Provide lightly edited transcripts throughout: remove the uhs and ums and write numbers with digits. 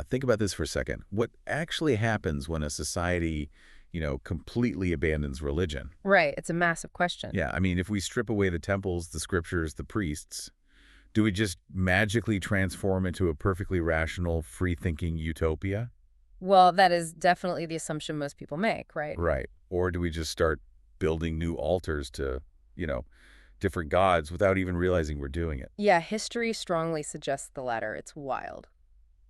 Think about this for a second. What actually happens when a society, completely abandons religion? Right. It's a massive question. Yeah, I mean, if we strip away the temples, the scriptures, the priests, do we just magically transform into a perfectly rational, free-thinking utopia? Well, that is definitely the assumption most people make, right? Right. Or do we just start building new altars to, you know, different gods without even realizing we're doing it? Yeah, history strongly suggests the latter. It's wild.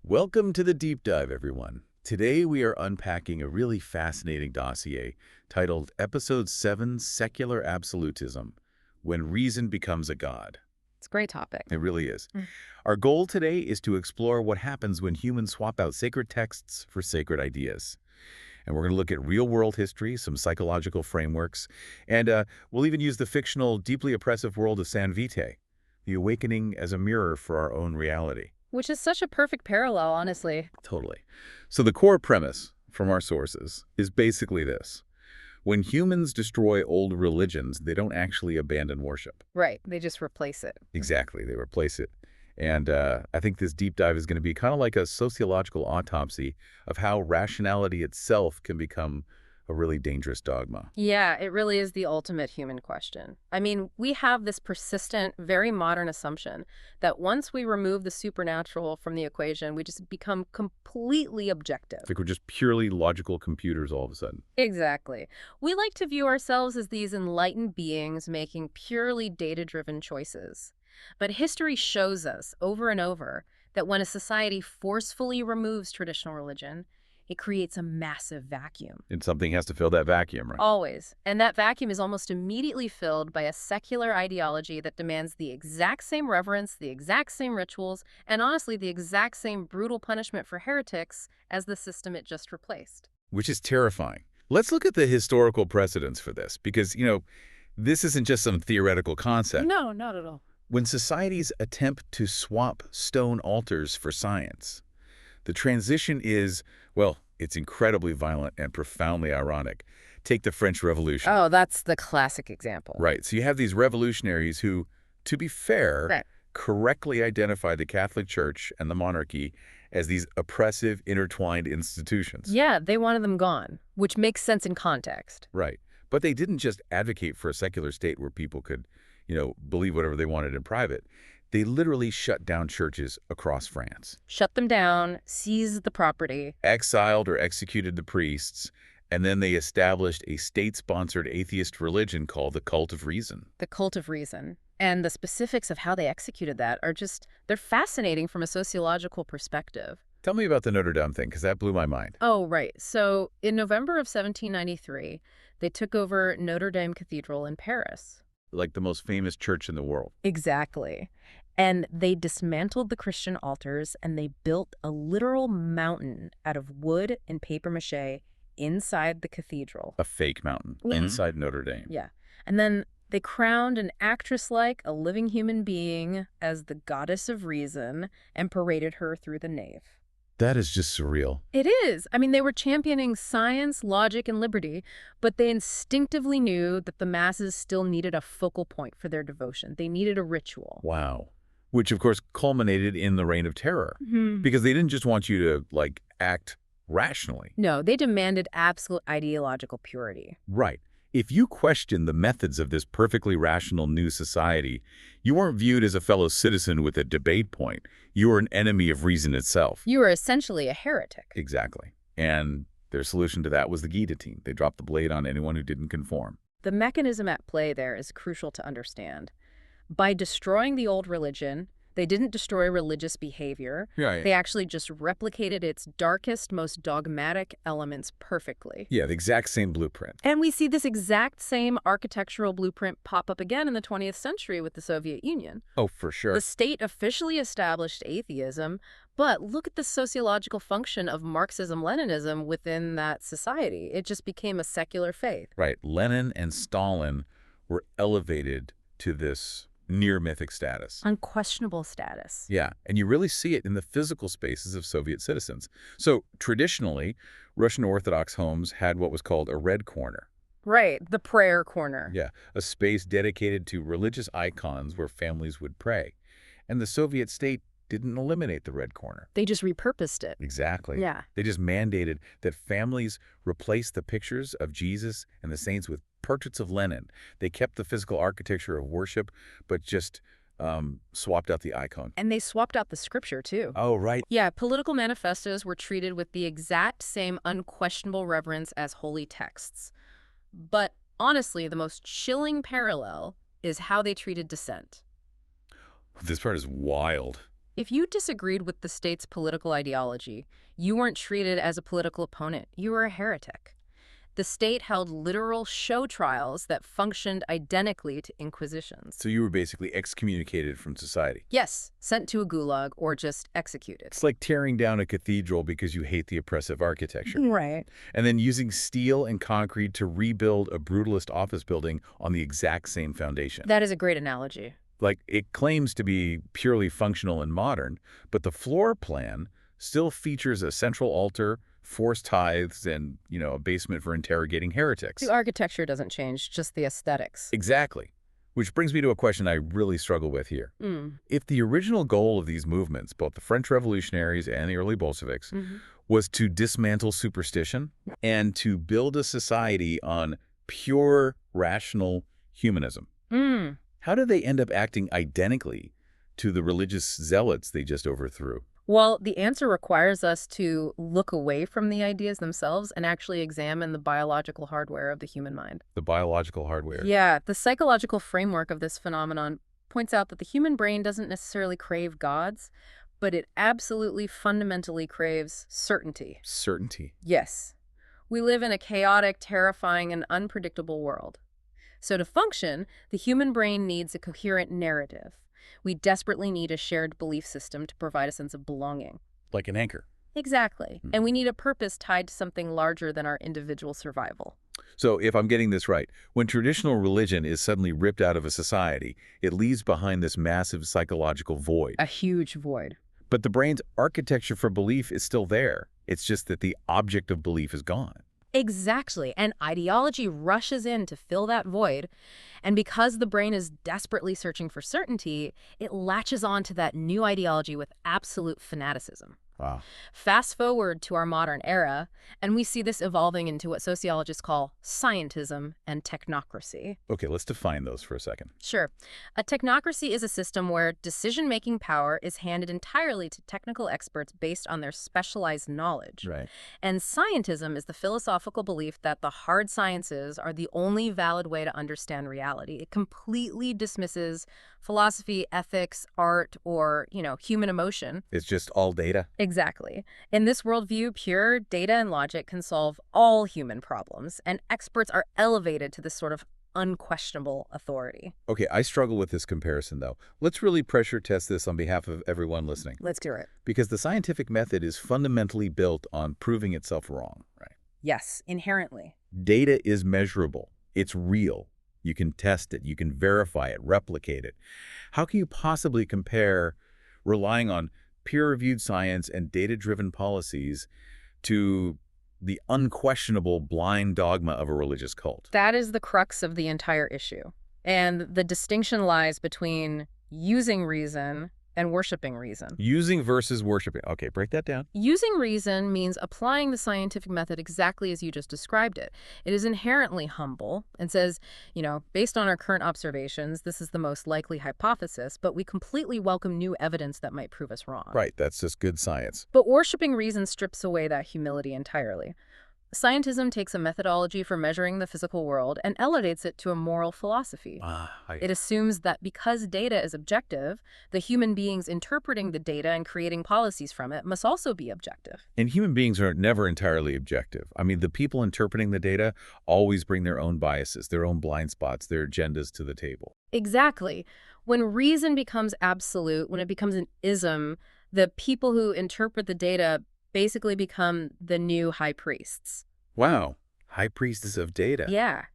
Welcome to the deep dive, everyone. Today we are unpacking a really fascinating dossier titled Ep7 Secular Absolutism, When Reason Becomes a God. It's a great topic. It really is. Mm. Our goal today is to explore what happens when humans swap out sacred texts for sacred ideas. And we're going to look at real-world history, some psychological frameworks, and we'll even use the fictional, deeply oppressive world of San Vitae, the awakening as a mirror for our own reality. Which is such a perfect parallel, honestly. Totally. So the core premise from our sources is basically this. When humans destroy old religions, they don't actually abandon worship. Right. They just replace it. Exactly. They replace it. And I think this deep dive is going to be kind of like a sociological autopsy of how rationality itself can become a really dangerous dogma. Yeah, it really is the ultimate human question. I mean, we have this persistent, very modern assumption that once we remove the supernatural from the equation, we just become completely objective. It's like we're just purely logical computers all of a sudden. Exactly. We like to view ourselves as these enlightened beings making purely data-driven choices. But history shows us over and over that when a society forcefully removes traditional religion, it creates a massive vacuum. And something has to fill that vacuum, right? Always. And that vacuum is almost immediately filled by a secular ideology that demands the exact same reverence, the exact same rituals, and honestly, the exact same brutal punishment for heretics as the system it just replaced. Which is terrifying. Let's look at the historical precedents for this, because, this isn't just some theoretical concept. No, not at all. When societies attempt to swap stone altars for science, the transition is, well, it's incredibly violent and profoundly ironic. Take the French Revolution. Oh, that's the classic example. Right. So you have these revolutionaries who, to be fair, Right. correctly identify the Catholic Church and the monarchy as these oppressive, intertwined institutions. Yeah, they wanted them gone, which makes sense in context. Right. But they didn't just advocate for a secular state where people could, believe whatever they wanted in private. They literally shut down churches across France. Shut them down, seized the property. Exiled or executed the priests, and then they established a state-sponsored atheist religion called the Cult of Reason. The Cult of Reason. And the specifics of how they executed that are they're fascinating from a sociological perspective. Tell me about the Notre Dame thing, because that blew my mind. Oh, right. So in November of 1793, they took over Notre Dame Cathedral in Paris. Like the most famous church in the world. Exactly. And they dismantled the Christian altars and they built a literal mountain out of wood and papier-mâché inside the cathedral. A fake mountain inside Notre Dame. Yeah. And then they crowned an actress like a living human being as the goddess of reason and paraded her through the nave. That is just surreal. It is. I mean, they were championing science, logic, and liberty, but they instinctively knew that the masses still needed a focal point for their devotion. They needed a ritual. Wow. Which, of course, culminated in the Reign of Terror. Mm-hmm. Because they didn't just want you to, act rationally. No, they demanded absolute ideological purity. Right. If you questioned the methods of this perfectly rational new society, you weren't viewed as a fellow citizen with a debate point. You were an enemy of reason itself. You were essentially a heretic. Exactly. And their solution to that was the guillotine. They dropped the blade on anyone who didn't conform. The mechanism at play there is crucial to understand. By destroying the old religion, they didn't destroy religious behavior. Right. They actually just replicated its darkest, most dogmatic elements perfectly. Yeah, the exact same blueprint. And we see this exact same architectural blueprint pop up again in the 20th century with the Soviet Union. Oh, for sure. The state officially established atheism, but look at the sociological function of Marxism-Leninism within that society. It just became a secular faith. Right. Lenin and Stalin were elevated to this near-mythic status. Unquestionable status. Yeah, and you really see it in the physical spaces of Soviet citizens. So traditionally, Russian Orthodox homes had what was called a red corner. Right, the prayer corner. Yeah, a space dedicated to religious icons where families would pray. And the Soviet state didn't eliminate the red corner. They just repurposed it. Exactly. Yeah. They just mandated that families replace the pictures of Jesus and the saints with portraits of Lenin. They kept the physical architecture of worship, but just swapped out the icon. And they swapped out the scripture, too. Oh, right. Yeah, political manifestos were treated with the exact same unquestionable reverence as holy texts. But honestly, the most chilling parallel is how they treated dissent. This part is wild. If you disagreed with the state's political ideology, you weren't treated as a political opponent. You were a heretic. The state held literal show trials that functioned identically to inquisitions. So you were basically excommunicated from society. Yes, sent to a gulag or just executed. It's like tearing down a cathedral because you hate the oppressive architecture. Right. And then using steel and concrete to rebuild a brutalist office building on the exact same foundation. That is a great analogy. Like, it claims to be purely functional and modern, but the floor plan still features a central altar, forced tithes, and, a basement for interrogating heretics. The architecture doesn't change, just the aesthetics. Exactly. Which brings me to a question I really struggle with here. If the original goal of these movements, both the French revolutionaries and the early Bolsheviks, was to dismantle superstition and to build a society on pure, rational humanism, how do they end up acting identically to the religious zealots they just overthrew? Well, the answer requires us to look away from the ideas themselves and actually examine the biological hardware of the human mind. The biological hardware. Yeah, the psychological framework of this phenomenon points out that the human brain doesn't necessarily crave gods, but it absolutely fundamentally craves certainty. Certainty. Yes. We live in a chaotic, terrifying, and unpredictable world. So to function, the human brain needs a coherent narrative. We desperately need a shared belief system to provide a sense of belonging. Like an anchor. Exactly. And we need a purpose tied to something larger than our individual survival. So if I'm getting this right, when traditional religion is suddenly ripped out of a society, it leaves behind this massive psychological void. A huge void. But the brain's architecture for belief is still there. It's just that the object of belief is gone. Exactly. And ideology rushes in to fill that void. And because the brain is desperately searching for certainty, it latches on to that new ideology with absolute fanaticism. Wow. Fast forward to our modern era, and we see this evolving into what sociologists call scientism and technocracy. Okay, let's define those for a second. Sure. A technocracy is a system where decision-making power is handed entirely to technical experts based on their specialized knowledge. Right. And scientism is the philosophical belief that the hard sciences are the only valid way to understand reality. It completely dismisses philosophy, ethics, art, or, human emotion. It's just all data. Exactly. In this worldview, pure data and logic can solve all human problems, and experts are elevated to this sort of unquestionable authority. Okay, I struggle with this comparison, though. Let's really pressure test this on behalf of everyone listening. Let's do it. Because the scientific method is fundamentally built on proving itself wrong, right? Yes, inherently. Data is measurable. It's real. You can test it. You can verify it, replicate it. How can you possibly compare relying on peer-reviewed science and data-driven policies to the unquestionable blind dogma of a religious cult? That is the crux of the entire issue. And the distinction lies between using reason and worshiping reason. Using versus worshiping. Okay, break that down. Using reason means applying the scientific method exactly as you just described it. It is inherently humble and says, based on our current observations, this is the most likely hypothesis, but we completely welcome new evidence that might prove us wrong. Right, that's just good science. But worshiping reason strips away that humility entirely. Scientism takes a methodology for measuring the physical world and elevates it to a moral philosophy. It assumes that because data is objective, the human beings interpreting the data and creating policies from it must also be objective. And human beings are never entirely objective. I mean, the people interpreting the data always bring their own biases, their own blind spots, their agendas to the table. Exactly. When reason becomes absolute, when it becomes an ism, the people who interpret the data basically become the new high priests. Wow. High priestess of data. Yeah.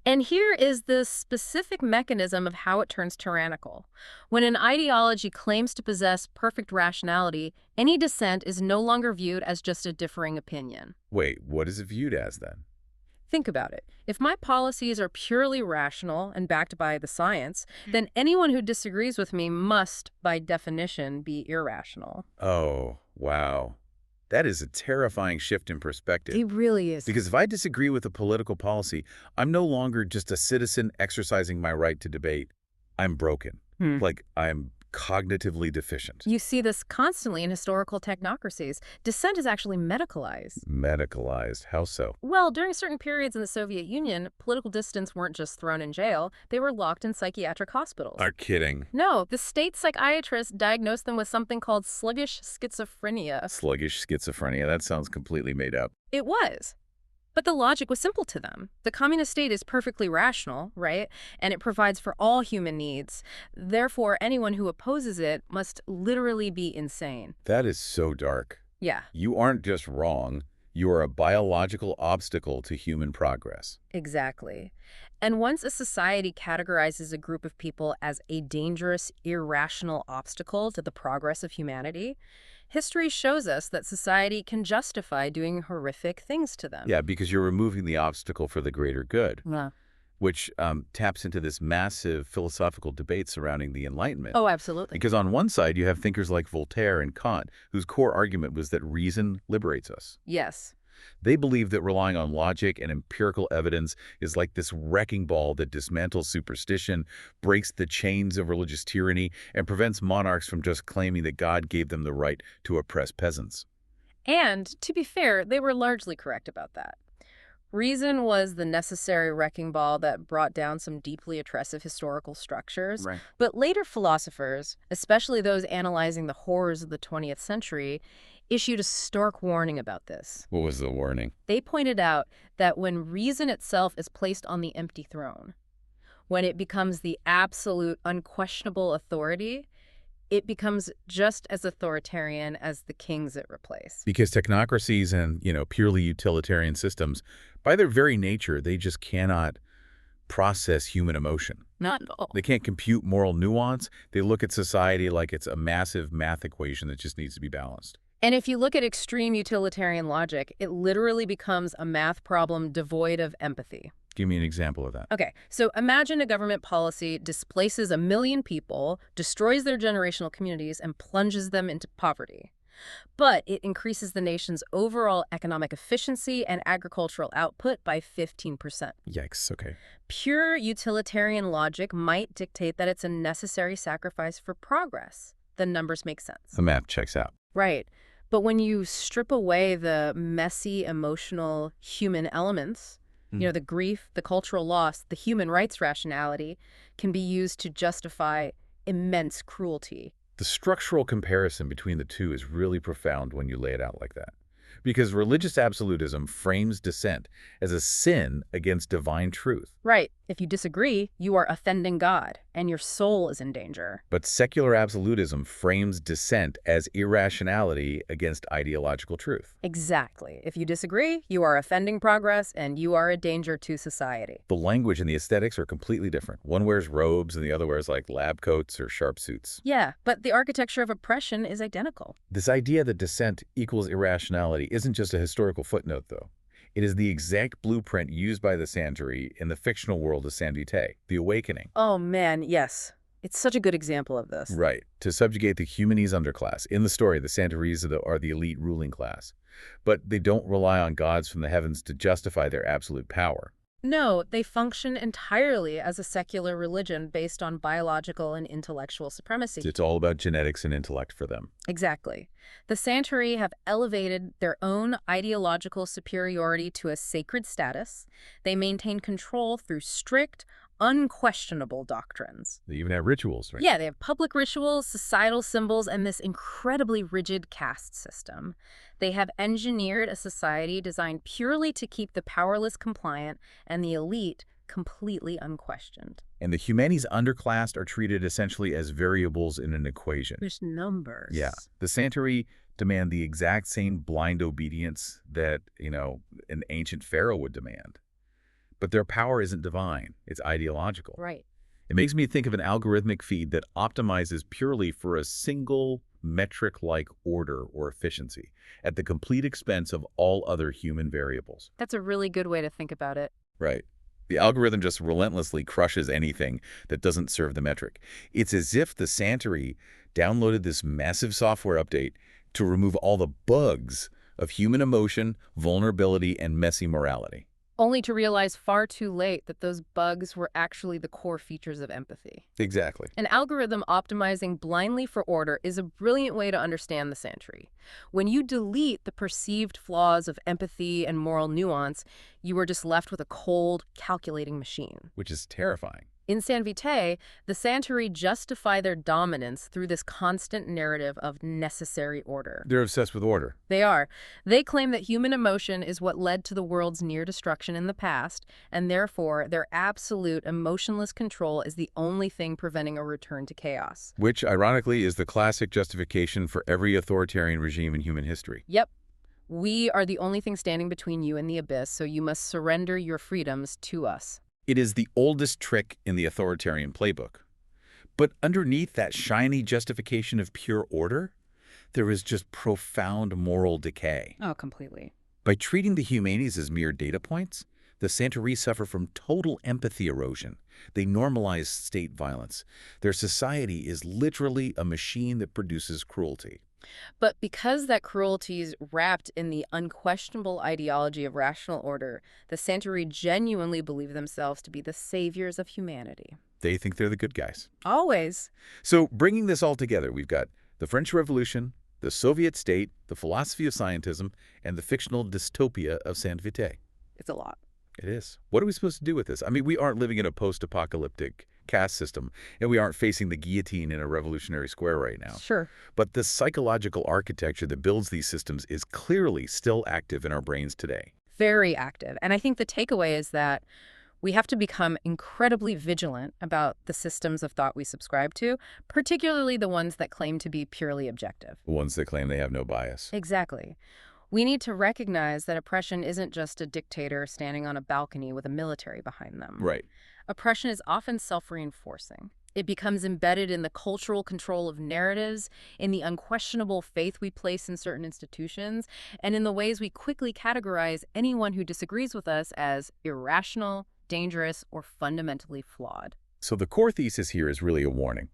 And here is the specific mechanism of how it turns tyrannical. When an ideology claims to possess perfect rationality, any dissent is no longer viewed as just a differing opinion. Wait, what is it viewed as then? Think about it. If my policies are purely rational and backed by the science, then anyone who disagrees with me must, by definition, be irrational. Oh, wow. That is a terrifying shift in perspective. It really is. Because if I disagree with a political policy, I'm no longer just a citizen exercising my right to debate. I'm broken. Hmm. Like I'm cognitively deficient. You see this constantly in historical technocracies. Dissent is actually medicalized. Medicalized. How so? Well, during certain periods in the Soviet Union, political dissidents weren't just thrown in jail, they were locked in psychiatric hospitals. Are kidding. No, the state psychiatrist diagnosed them with something called sluggish schizophrenia. Sluggish schizophrenia. That sounds completely made up. It was. But the logic was simple to them. The communist state is perfectly rational, right? And it provides for all human needs. Therefore, anyone who opposes it must literally be insane. That is so dark. Yeah, You aren't just wrong. You are a biological obstacle to human progress. exactly. And once a society categorizes a group of people as a dangerous, irrational obstacle to the progress of humanity, history shows us that society can justify doing horrific things to them. Yeah, because you're removing the obstacle for the greater good, Yeah. which taps into this massive philosophical debate surrounding the Enlightenment. Oh, absolutely. Because on one side, you have thinkers like Voltaire and Kant, whose core argument was that reason liberates us. Yes. They believe that relying on logic and empirical evidence is like this wrecking ball that dismantles superstition, breaks the chains of religious tyranny, and prevents monarchs from just claiming that God gave them the right to oppress peasants. And, to be fair, they were largely correct about that. Reason was the necessary wrecking ball that brought down some deeply oppressive historical structures. Right. But later philosophers, especially those analyzing the horrors of the 20th century, issued a stark warning about this. What was the warning? They pointed out that when reason itself is placed on the empty throne, when it becomes the absolute, unquestionable authority, it becomes just as authoritarian as the kings it replaced. Because technocracies and, purely utilitarian systems, by their very nature, they just cannot process human emotion. Not at all. They can't compute moral nuance. They look at society like it's a massive math equation that just needs to be balanced. And if you look at extreme utilitarian logic, it literally becomes a math problem devoid of empathy. Give me an example of that. Okay, so imagine a government policy displaces 1 million people, destroys their generational communities, and plunges them into poverty. But it increases the nation's overall economic efficiency and agricultural output by 15%. Yikes, okay. Pure utilitarian logic might dictate that it's a necessary sacrifice for progress. The numbers make sense. The math checks out. Right. But when you strip away the messy, emotional, human elements, the grief, the cultural loss, the human rights rationality can be used to justify immense cruelty. The structural comparison between the two is really profound when you lay it out like that. Because religious absolutism frames dissent as a sin against divine truth. Right. If you disagree, you are offending God, and your soul is in danger. But secular absolutism frames dissent as irrationality against ideological truth. Exactly. If you disagree, you are offending progress, and you are a danger to society. The language and the aesthetics are completely different. One wears robes and the other wears like lab coats or sharp suits. Yeah, but the architecture of oppression is identical. This idea that dissent equals irrationality isn't just a historical footnote, though. It is the exact blueprint used by the Santery in the fictional world of San Vitae, the awakening. Oh, man, yes. It's such a good example of this. Right, to subjugate the humanese underclass. In the story, the Santeries are the elite ruling class. But they don't rely on gods from the heavens to justify their absolute power. No, they function entirely as a secular religion based on biological and intellectual supremacy. It's all about genetics and intellect for them. Exactly. The Santery have elevated their own ideological superiority to a sacred status. They maintain control through strict, unquestionable doctrines. They even have rituals, right? Yeah, they have public rituals, societal symbols, and this incredibly rigid caste system. They have engineered a society designed purely to keep the powerless compliant and the elite completely unquestioned. And the humanese underclass are treated essentially as variables in an equation. There's numbers. Yeah. The Santery demand the exact same blind obedience that, an ancient pharaoh would demand. But their power isn't divine. It's ideological. Right. It makes me think of an algorithmic feed that optimizes purely for a single metric-like order or efficiency, at the complete expense of all other human variables. That's a really good way to think about it. Right. The algorithm just relentlessly crushes anything that doesn't serve the metric. It's as if the Santery downloaded this massive software update to remove all the bugs of human emotion, vulnerability, and messy morality. Only to realize far too late that those bugs were actually the core features of empathy. Exactly. An algorithm optimizing blindly for order is a brilliant way to understand the Santry. When you delete the perceived flaws of empathy and moral nuance, you are just left with a cold, calculating machine. Which is terrifying. In San Vitae, the Santry justify their dominance through this constant narrative of necessary order. They're obsessed with order. They are. They claim that human emotion is what led to the world's near destruction in the past, and therefore their absolute emotionless control is the only thing preventing a return to chaos. Which, ironically, is the classic justification for every authoritarian regime in human history. Yep. We are the only thing standing between you and the abyss, so you must surrender your freedoms to us. It is the oldest trick in the authoritarian playbook. But underneath that shiny justification of pure order, there is just profound moral decay. Oh, completely. By treating the humanities as mere data points, the Santerie suffer from total empathy erosion. They normalize state violence. Their society is literally a machine that produces cruelty. But because that cruelty is wrapped in the unquestionable ideology of rational order, the Santerie genuinely believe themselves to be the saviors of humanity. They think they're the good guys. Always. So bringing this all together, we've got the French Revolution, the Soviet state, the philosophy of scientism, and the fictional dystopia of San Vitae. It's a lot. It is. What are we supposed to do with this? I mean, we aren't living in a post-apocalyptic caste system, and we aren't facing the guillotine in a revolutionary square right now. Sure. But the psychological architecture that builds these systems is clearly still active in our brains today. Very active. And I think the takeaway is that we have to become incredibly vigilant about the systems of thought we subscribe to, particularly the ones that claim to be purely objective. The ones that claim they have no bias. Exactly. We need to recognize that oppression isn't just a dictator standing on a balcony with a military behind them. Right. Oppression is often self-reinforcing. It becomes embedded in the cultural control of narratives, in the unquestionable faith we place in certain institutions, and in the ways we quickly categorize anyone who disagrees with us as irrational, dangerous, or fundamentally flawed. So the core thesis here is really a warning.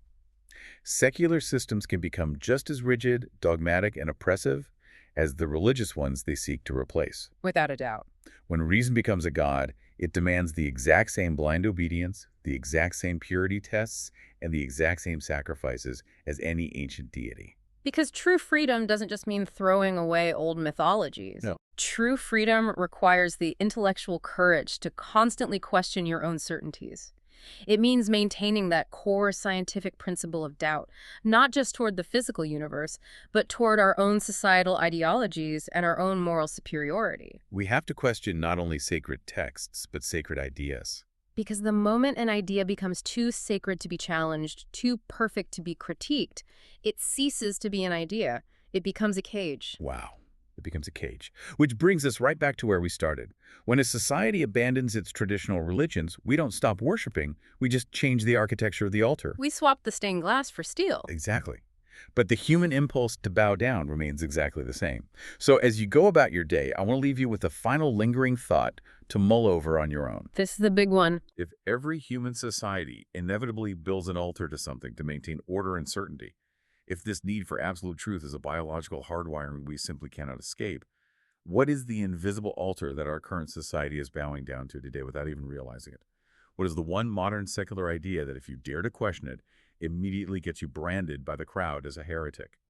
Secular systems can become just as rigid, dogmatic, and oppressive as the religious ones they seek to replace. Without a doubt. When reason becomes a god, it demands the exact same blind obedience, the exact same purity tests, and the exact same sacrifices as any ancient deity. Because true freedom doesn't just mean throwing away old mythologies. No. True freedom requires the intellectual courage to constantly question your own certainties. It means maintaining that core scientific principle of doubt, not just toward the physical universe, but toward our own societal ideologies and our own moral superiority. We have to question not only sacred texts, but sacred ideas. Because the moment an idea becomes too sacred to be challenged, too perfect to be critiqued, it ceases to be an idea. It becomes a cage. Wow. It becomes a cage. Which brings us right back to where we started. When a society abandons its traditional religions, we don't stop worshiping, we just change the architecture of the altar. We swap the stained glass for steel. Exactly. But the human impulse to bow down remains exactly the same. So as you go about your day, I want to leave you with a final lingering thought to mull over on your own. This is the big one. If every human society inevitably builds an altar to something to maintain order and certainty, if this need for absolute truth is a biological hardwiring we simply cannot escape, what is the invisible altar that our current society is bowing down to today without even realizing it? What is the one modern secular idea that if you dare to question it, immediately gets you branded by the crowd as a heretic?